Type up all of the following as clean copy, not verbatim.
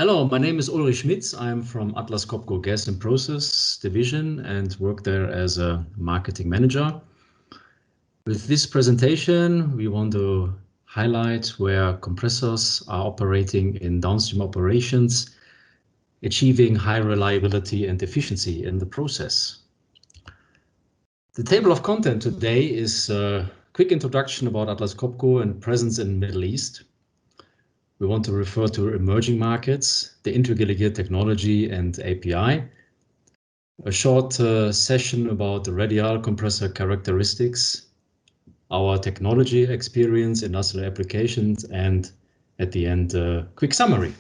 Hello, my name is Ulrich Schmitz. I'm from Atlas Copco Gas and Process Division and work there as a marketing manager. With this presentation, we want to highlight where compressors are operating in downstream operations, achieving high reliability and efficiency in the process. The table of content today is a quick introduction about Atlas Copco and presence in the Middle East. We want to refer to emerging markets, the intricately geared technology and API. A short session about the radial compressor characteristics, our technology experience, industrial applications, and at the end, a quick summary.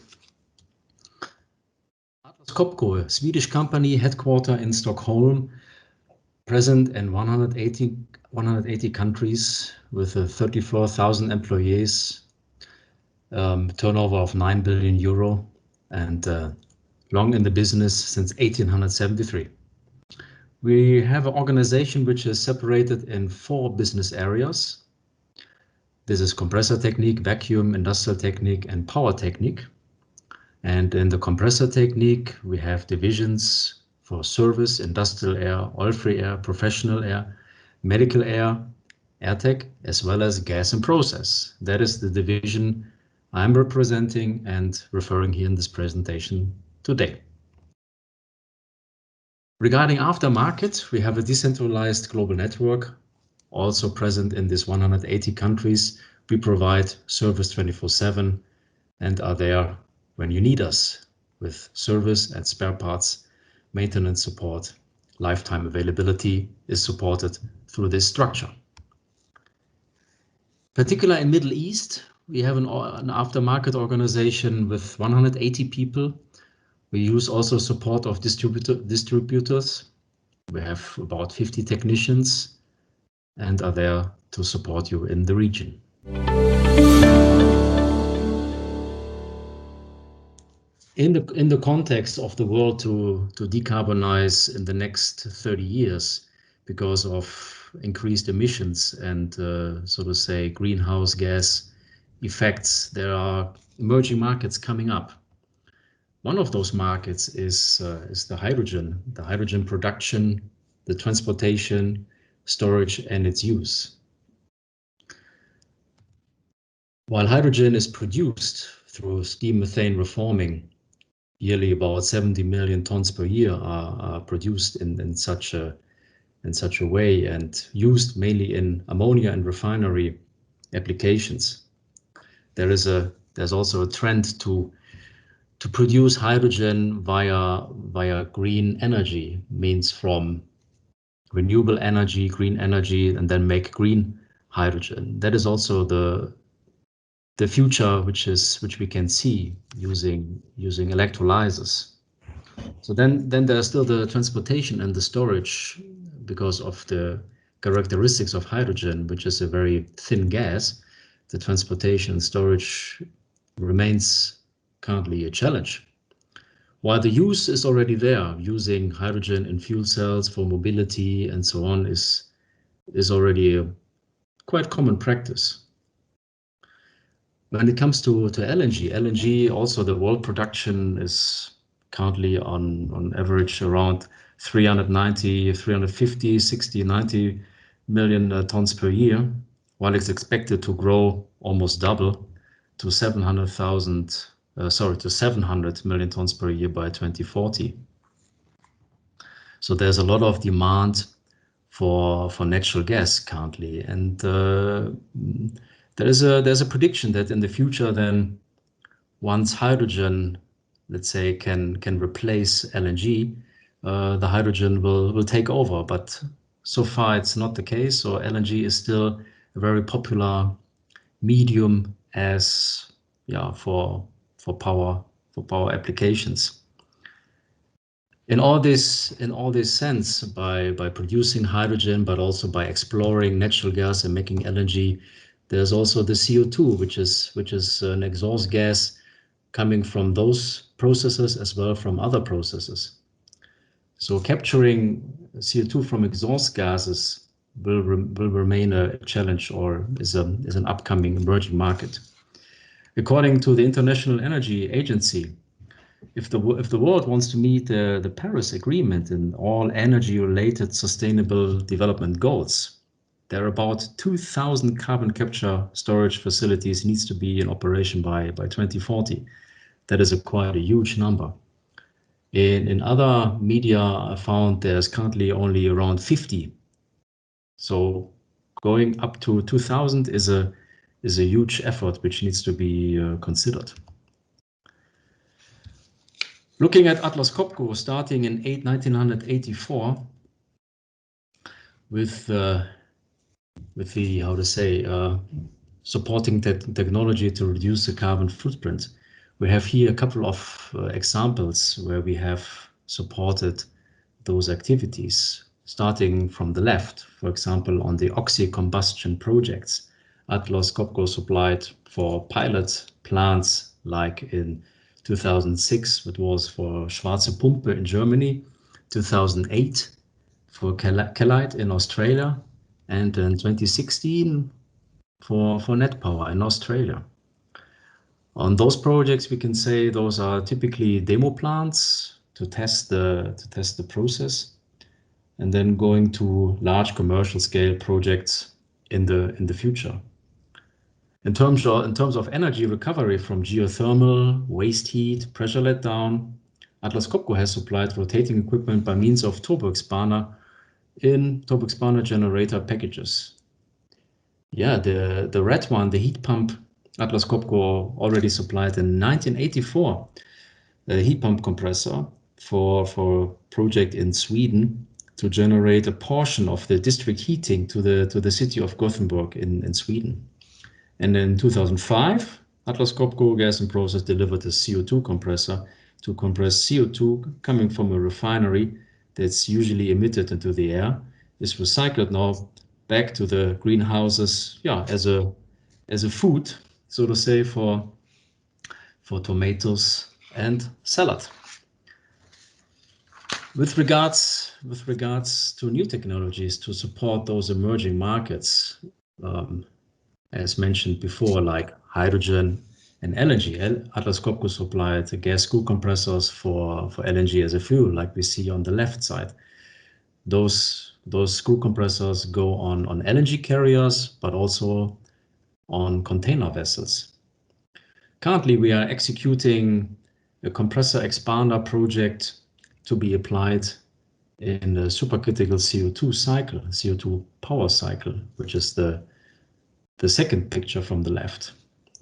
Atlas Copco, a Swedish company headquartered in Stockholm, present in 180 countries with 34,000 employees. Turnover of 9 billion euro and long in the business since 1873. We have an organization which is separated in 4 business areas. This is compressor technique, vacuum, industrial technique, and power technique. And in the compressor technique, we have divisions for service, industrial air, oil-free air, professional air, medical air, air tech, as well as gas and process. That is the division I'm representing and referring here in this presentation today. Regarding aftermarket, we have a decentralized global network, also present in these 180 countries. We provide service 24/7 and are there when you need us with service and spare parts, maintenance support, lifetime availability is supported through this structure. Particularly in Middle East, we have an aftermarket organization with 180 people. We use also support of distributors. We have about 50 technicians and are there to support you in the region. In the context of the world to decarbonize in the next 30 years because of increased emissions and so to say greenhouse gas effects, there are emerging markets coming up. One of those markets is the hydrogen production, the transportation, storage, and its use. While hydrogen is produced through steam methane reforming, yearly about 70 million tons per year are produced in such a way and used mainly in ammonia and refinery applications. There's also a trend to produce hydrogen via green energy, means from renewable energy, green energy, and then make green hydrogen. That is also the future which we can see using electrolyzers. So then there's still the transportation and the storage because of the characteristics of hydrogen, which is a very thin gas. The transportation and storage remains currently a challenge. While the use is already there, using hydrogen in fuel cells for mobility and so on is already a quite common practice. When it comes to LNG also the world production is currently on average around 350, 60, 90 million tons per year, while it's expected to grow almost double to 700 million tons per year by 2040. So there's a lot of demand for natural gas currently, and there's a prediction that in the future, then once hydrogen, let's say, can replace LNG, the hydrogen will take over. But so far it's not the case. So LNG is still a very popular medium as for power applications. In all this sense, by producing hydrogen, but also by exploring natural gas and making LNG, there's also the CO2, which is an exhaust gas coming from those processes as well from other processes. So capturing CO2 from exhaust gases will remain a challenge, or is an upcoming emerging market. According to the International Energy Agency, if the world wants to meet the Paris Agreement and all energy-related sustainable development goals, there are about 2,000 carbon capture storage facilities needs to be in operation by 2040. That is quite a huge number. In other media, I found there's currently only around 50. So going up to 2,000 is a huge effort which needs to be considered. Looking at Atlas Copco starting in 1984 with the how to say supporting technology to reduce the carbon footprint. We have here a couple of examples where we have supported those activities. Starting from the left, for example, on the oxy-combustion projects, Atlas Copco supplied for pilot plants like in 2006, it was for Schwarze Pumpe in Germany, 2008 for Kellite in Australia, and in 2016 for Net Power in Australia. On those projects, we can say those are typically demo plants to test the process, and then going to large commercial scale projects in the future. In terms of energy recovery from geothermal, waste heat, pressure letdown, Atlas Copco has supplied rotating equipment by means of turbo expander in turbo expander generator packages. Yeah, the red one, the heat pump, Atlas Copco already supplied in 1984 a heat pump compressor for a project in Sweden to generate a portion of the district heating to the city of Gothenburg in Sweden. And in 2005, Atlas Copco Gas and Process delivered a CO2 compressor to compress CO2 coming from a refinery that's usually emitted into the air, is recycled now back to the greenhouses, yeah, as a food, so to say, for tomatoes and salad. With regards to new technologies to support those emerging markets, as mentioned before, like hydrogen and LNG, Atlas Copco supplied gas screw compressors for LNG as a fuel, like we see on the left side. Those screw compressors go on LNG carriers, but also on container vessels. Currently, we are executing a compressor expander project to be applied in the supercritical CO2 cycle, CO2 power cycle, which is the second picture from the left.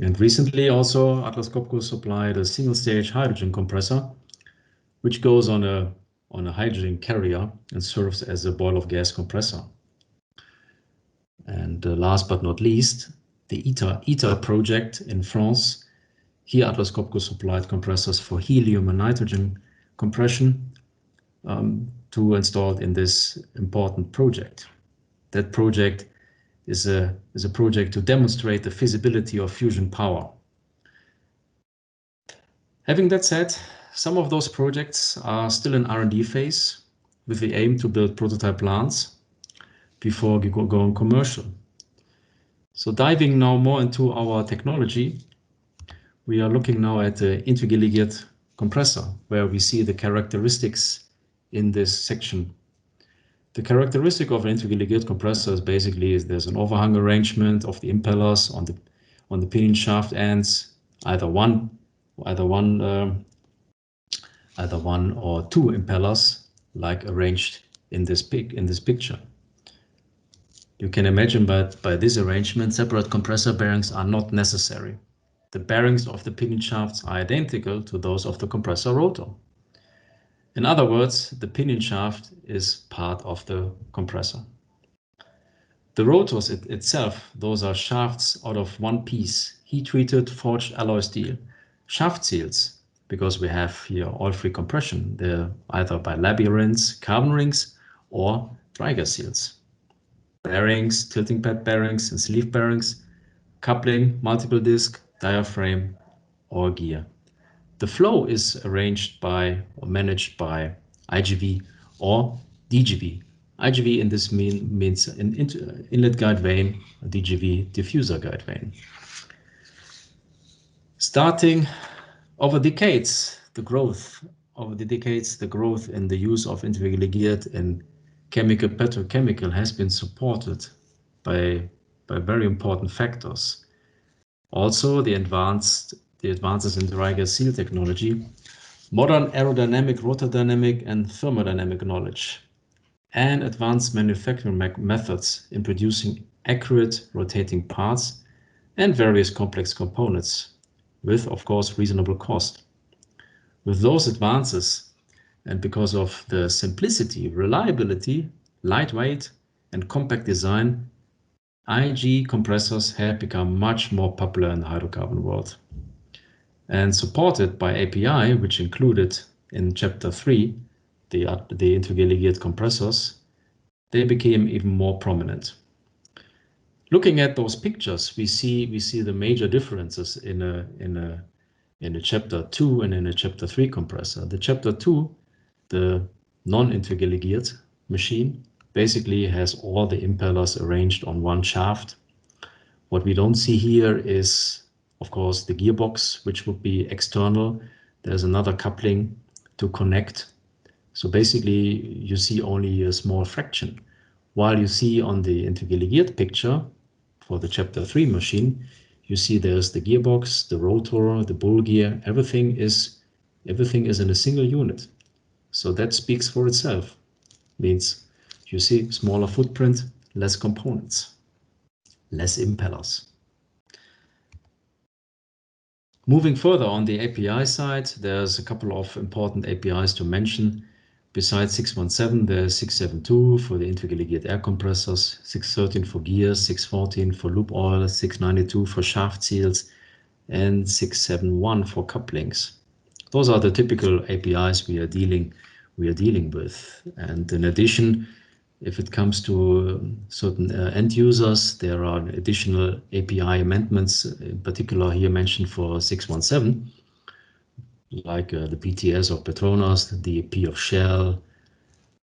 And recently also Atlas Copco supplied a single-stage hydrogen compressor, which goes on a hydrogen carrier and serves as a boil of gas compressor. And last but not least, the ITER project in France. Here Atlas Copco supplied compressors for helium and nitrogen compression to install in this important project. That project is a project to demonstrate the feasibility of fusion power. Having that said, some of those projects are still in R&D phase with the aim to build prototype plants before going commercial. So diving now more into our technology, we are looking now at the integrated compressor, where we see the characteristics in this section. The characteristic of an integrated compressor is basically there's an overhang arrangement of the impellers on the pinion shaft ends, either one or two impellers, like arranged in this picture. You can imagine, but by this arrangement, separate compressor bearings are not necessary. The bearings of the pinion shafts are identical to those of the compressor rotor. In other words, the pinion shaft is part of the compressor. The rotors itself, those are shafts out of one piece, heat-treated forged alloy steel. Shaft seals, because we have here oil-free compression, they're either by labyrinths, carbon rings, or dry gas seals. Bearings, tilting pad bearings and sleeve bearings, coupling, multiple disc, diaphragm, or gear. The flow is arranged by or managed by IGV or DGV. IGV in this means an inlet guide vane, DGV diffuser guide vane. Starting over decades, the growth over the decades, the growth in the use of intermediate in chemical, petrochemical has been supported by very important factors. Also, the advances in dry gas seal technology, modern aerodynamic, rotordynamic, and thermodynamic knowledge, and advanced manufacturing methods in producing accurate rotating parts and various complex components with, of course, reasonable cost. With those advances, and because of the simplicity, reliability, lightweight, and compact design, IG compressors have become much more popular in the hydrocarbon world. And supported by API, which included in Chapter 3 the intermediate compressors, they became even more prominent. Looking at those pictures, we see the major differences in a Chapter 2 and in a Chapter 3 compressor. The Chapter 2, the non-intermediate machine, basically has all the impellers arranged on one shaft. What we don't see here is, of course, the gearbox, which would be external. There's another coupling to connect. So basically, you see only a small fraction. While you see on the intermediate picture for the Chapter 3 machine, you see there's the gearbox, the rotor, the bull gear, everything is in a single unit. So that speaks for itself. Means you see smaller footprint, less components, less impellers. Moving further on the API side, there's a couple of important APIs to mention. Besides 617, there's 672 for the intermediate air compressors, 613 for gears, 614 for loop oil, 692 for shaft seals, and 671 for couplings. Those are the typical APIs we are dealing with. And in addition, if it comes to certain end users, there are additional API amendments, in particular here mentioned for 617, like the PTS of Petronas, the DEP of Shell,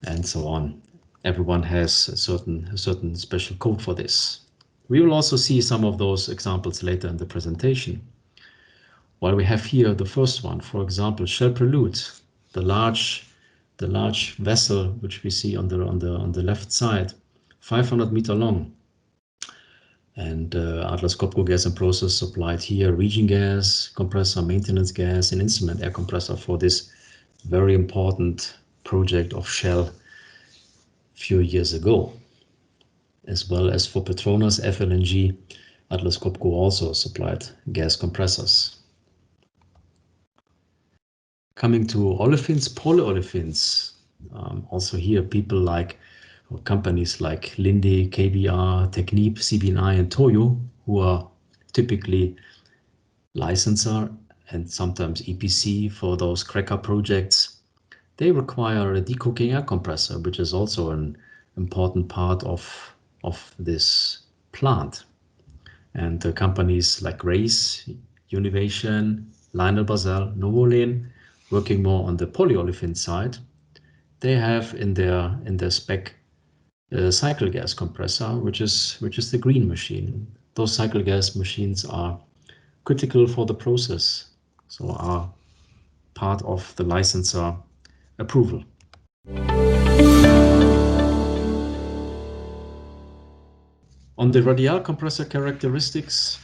and so on. Everyone has a certain special code for this. We will also see some of those examples later in the presentation. While we have here the first one, for example, Shell Prelude, the large vessel which we see on the left side, 500-meter long. And Atlas Copco Gas and Process supplied here region gas compressor, maintenance gas, and instrument air compressor for this very important project of Shell a few years ago. As well as for Petronas FLNG, Atlas Copco also supplied gas compressors. Coming to olefins, polyolefins, also here people companies like Linde, KBR, Technip, CB&I, and Toyo, who are typically licensor and sometimes EPC for those cracker projects, they require a decooking air compressor, which is also an important part of this plant. And companies like Race, Univation, LyondellBasell, Novolen, working more on the polyolefin side, they have in their spec a cycle gas compressor, which is the green machine. Those cycle gas machines are critical for the process, so are part of the licensor approval. On the radial compressor characteristics,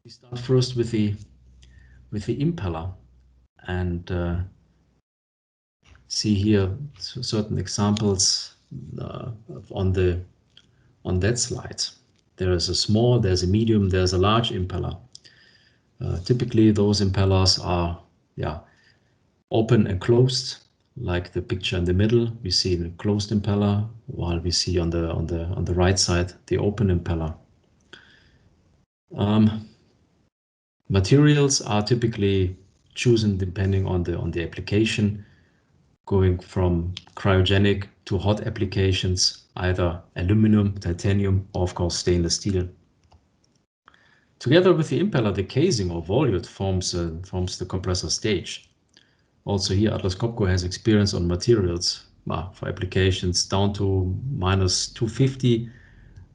we start first with the impeller, and see here certain examples on that slide. There's a medium, there's a large impeller. Typically those impellers are open and closed, like the picture in the middle. We see the closed impeller, while we see on the right side the open impeller. Materials are typically chosen depending on the application, going from cryogenic to hot applications, either aluminum, titanium, or of course stainless steel. Together with the impeller, the casing or volute forms the compressor stage. Also here, Atlas Copco has experience on materials for applications down to -250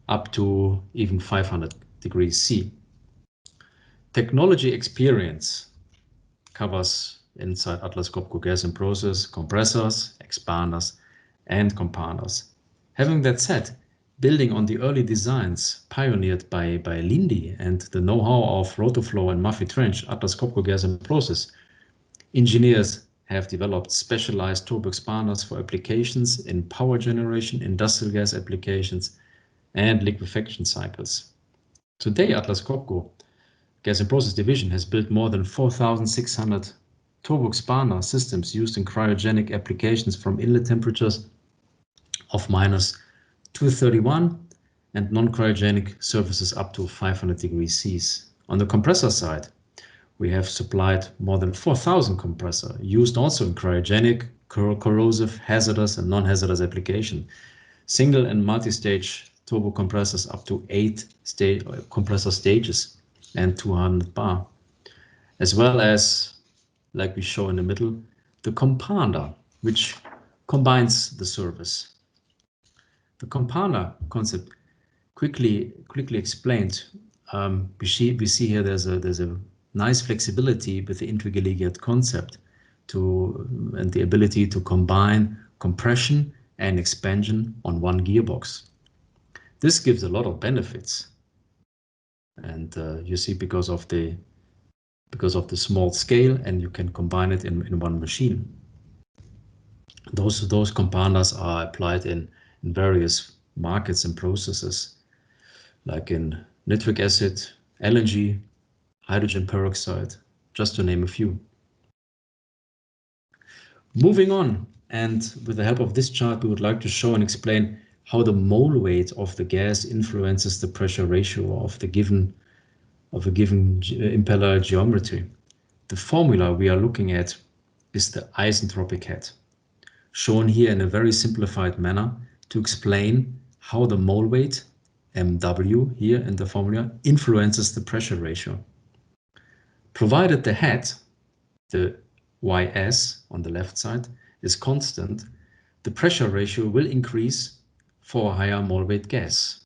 up to even 500 degrees C. Technology experience covers inside Atlas Copco Gas and Process, compressors, expanders, and compounders. Having that said, building on the early designs pioneered by Linde and the know-how of Rotoflow and Murphy Trench, Atlas Copco Gas and Process engineers have developed specialized turbo expanders for applications in power generation, industrial gas applications, and liquefaction cycles. Today, Atlas Copco Gas and Process Division has built more than 4,600 turbo expander systems used in cryogenic applications from inlet temperatures of -231 and non-cryogenic surfaces up to 500 degrees C. On the compressor side, we have supplied more than 4,000 compressors, used also in cryogenic, corrosive, hazardous, and non-hazardous application. Single and multi-stage turbo compressors up to 8 compressor stages and 200 bar, as well as, like we show in the middle, the compounder, which combines the service. The compounder concept, quickly explained, we see here there's a nice flexibility with the intercollegiate concept and the ability to combine compression and expansion on one gearbox. This gives a lot of benefits, and you see because of the small scale, and you can combine it in one machine. Those compounders are applied in various markets and processes, like in nitric acid, LNG, hydrogen peroxide, just to name a few. Moving on, and with the help of this chart, we would like to show and explain how the mole weight of the gas influences the pressure ratio of a given impeller geometry. The formula we are looking at is the isentropic head, shown here in a very simplified manner to explain how the mole weight, MW here in the formula, influences the pressure ratio. Provided the head, the YS on the left side, is constant, the pressure ratio will increase for a higher mole weight gas.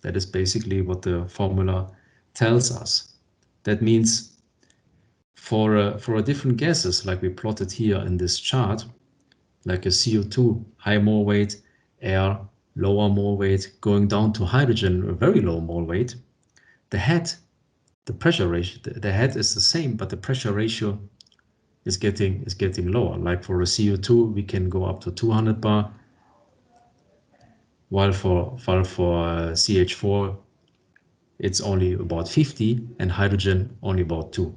That is basically what the formula tells us. That means for a different gases, like we plotted here in this chart, like a CO2, high mole weight, air, lower mole weight, going down to hydrogen, a very low mole weight, the head, the pressure ratio, the head is the same, but the pressure ratio is getting lower. Like for a CO2, we can go up to 200 bar, while for CH4, it's only about 50, and hydrogen only about 2.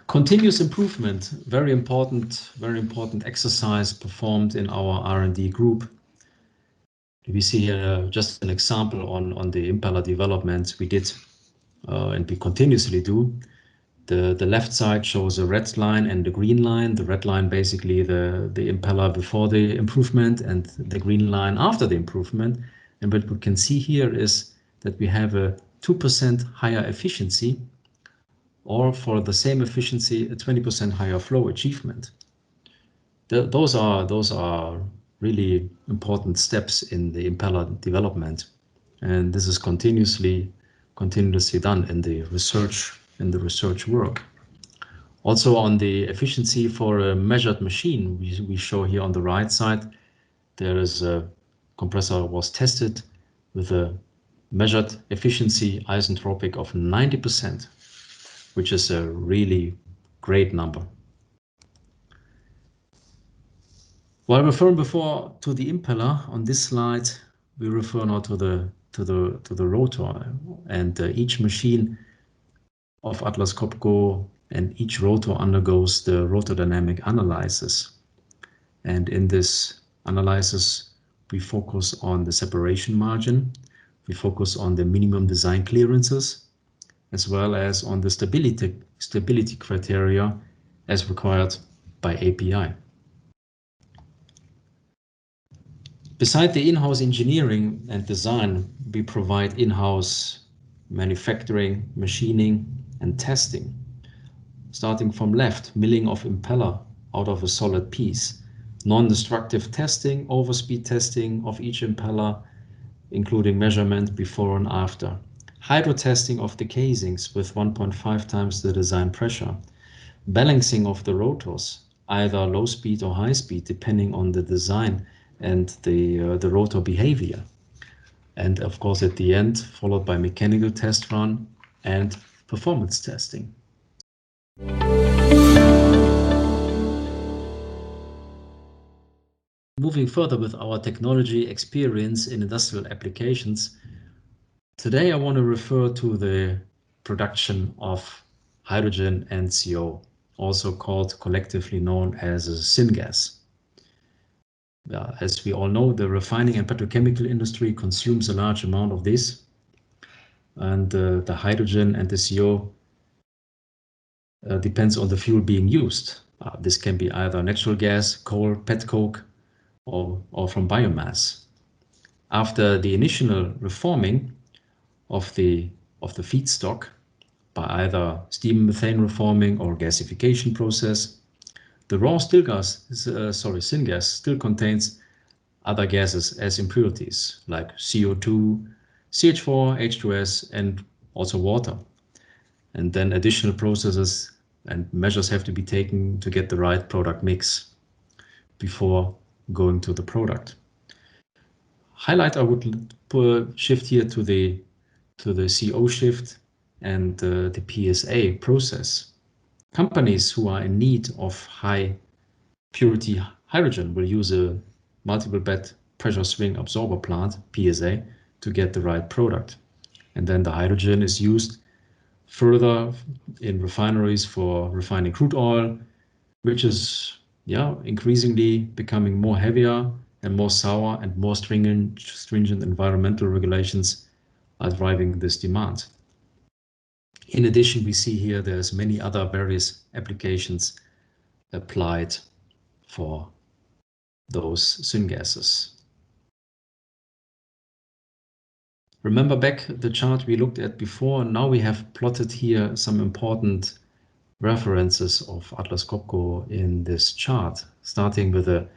Continuous improvement, very important exercise performed in our R&D group. We see here just an example on the impeller developments we did and we continuously do. The left side shows a red line and the green line. The red line basically the impeller before the improvement, and the green line after the improvement. And what we can see here is that we have a 2% higher efficiency, or for the same efficiency, a 20% higher flow achievement. Those are really important steps in the impeller development, and this is continuously done in the research work. Also on the efficiency for a measured machine, we show here on the right side, there is a compressor was tested with a measured efficiency isentropic of 90%, which is a really great number. While referring before to the impeller, on this slide we refer now to the rotor, and each machine of Atlas Copco and each rotor undergoes the rotor dynamic analysis. And in this analysis, we focus on the separation margin, we focus on the minimum design clearances, as well as on the stability criteria as required by API. Beside the in-house engineering and design, we provide in-house manufacturing, machining, and testing. Starting from left, milling of impeller out of a solid piece, non-destructive testing, overspeed testing of each impeller, including measurement before and after, hydro testing of the casings with 1.5 times the design pressure, balancing of the rotors, either low speed or high speed, depending on the design and the rotor behavior. And of course, at the end, followed by mechanical test run and performance testing. Moving further with our technology experience in industrial applications, today I want to refer to the production of hydrogen and CO, also called collectively known as syngas. As we all know, the refining and petrochemical industry consumes a large amount of this, and the hydrogen and the CO depends on the fuel being used. This can be either natural gas, coal, petcoke, or from biomass. After the initial reforming of the feedstock by either steam methane reforming or gasification process, the raw syngas still contains other gases as impurities like CO2, CH4, H2S, and also water. And then additional processes and measures have to be taken to get the right product mix before going to the product. Highlight I would shift here to the CO shift and the PSA process. Companies who are in need of high purity hydrogen will use a multiple bed pressure swing absorber plant, PSA, to get the right product. And then the hydrogen is used further in refineries for refining crude oil, which is increasingly becoming more heavier and more sour, and more stringent environmental regulations are driving this demand. In addition, we see here there's many other various applications applied for those syngases. Remember back the chart we looked at before. Now we have plotted here some important references of Atlas Copco in this chart, starting with a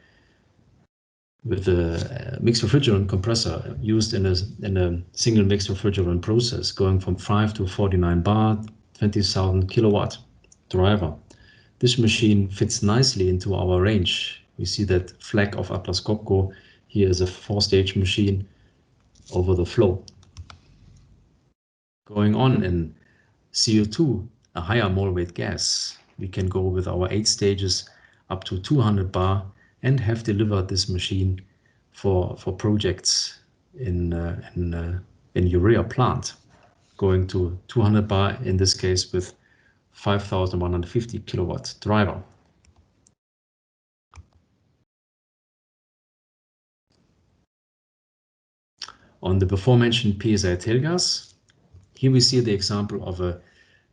mixed refrigerant compressor used in a single mixed refrigerant process, going from 5 to 49 bar, 20,000 kilowatt driver. This machine fits nicely into our range. We see that flag of Atlas Copco. Here is a 4-stage machine over the flow. Going on in CO2, a higher mole weight gas, we can go with our 8 stages up to 200 bar and have delivered this machine for projects in urea plant, going to 200 bar in this case with 5,150 kilowatt driver. On the before mentioned PSI tail gas, here we see the example of a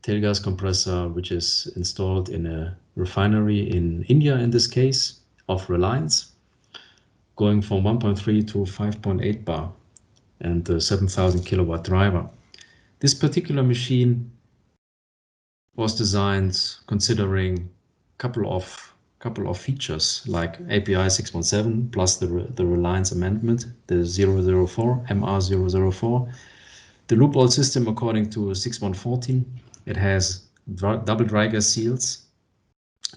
tail gas compressor which is installed in a refinery in India, in this case of Reliance, going from 1.3 to 5.8 bar and the 7,000 kilowatt driver. This particular machine was designed considering a couple of features like API 617 plus the Reliance amendment, the 004, MR004, the loop all system according to 6114. It has double dry gas seals.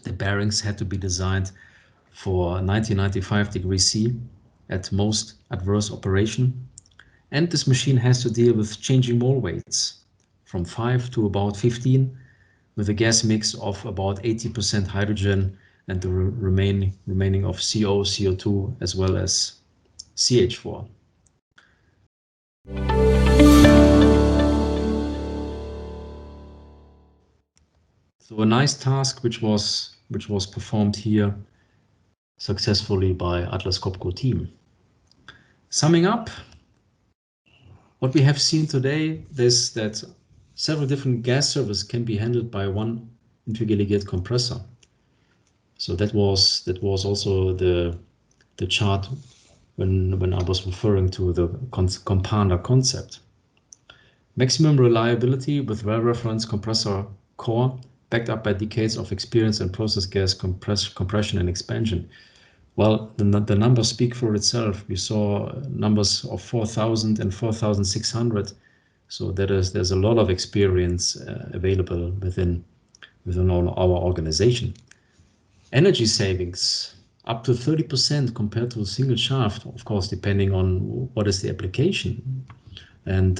The bearings had to be designed for 1995 degrees C at most adverse operation. And this machine has to deal with changing mole weights from 5 to about 15, with a gas mix of about 80% hydrogen and the remaining of CO, CO2, as well as CH4. So a nice task which was performed here successfully by Atlas Copco team. Summing up, what we have seen today is that several different gas services can be handled by one integrally geared compressor. So that was also the chart when I was referring to the compounder concept. Maximum reliability with well-referenced compressor core, backed up by decades of experience in process gas compression and expansion. Well, the numbers speak for itself. We saw numbers of 4,000 and 4,600 So there's a lot of experience available within our organization. Energy savings up to 30% compared to a single shaft, of course, depending on what is the application. And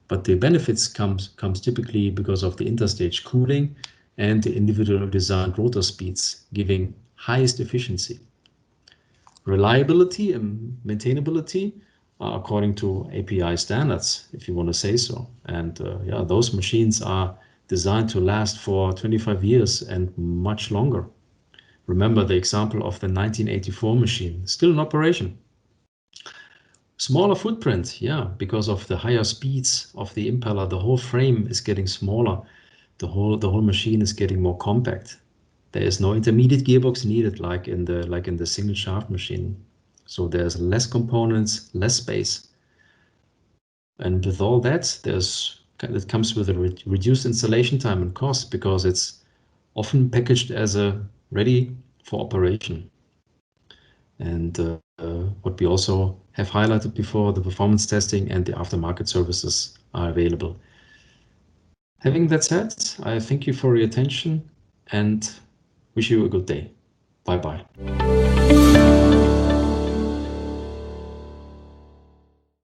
but the benefits comes typically because of the interstage cooling and the individual designed rotor speeds, giving highest efficiency. Reliability and maintainability are according to API standards, if you want to say so. And yeah, those machines are designed to last for 25 years and much longer. Remember the example of the 1984 machine, still in operation. Smaller footprint, yeah, because of the higher speeds of the impeller, the whole frame is getting smaller. The whole machine is getting more compact. There is no intermediate gearbox needed like in the single shaft machine. So there's less components, less space. And with all that, it comes with a reduced installation time and cost because it's often packaged as a ready for operation. And what we also have highlighted before, the performance testing and the aftermarket services are available. Having that said, I thank you for your attention and wish you a good day. Bye-bye.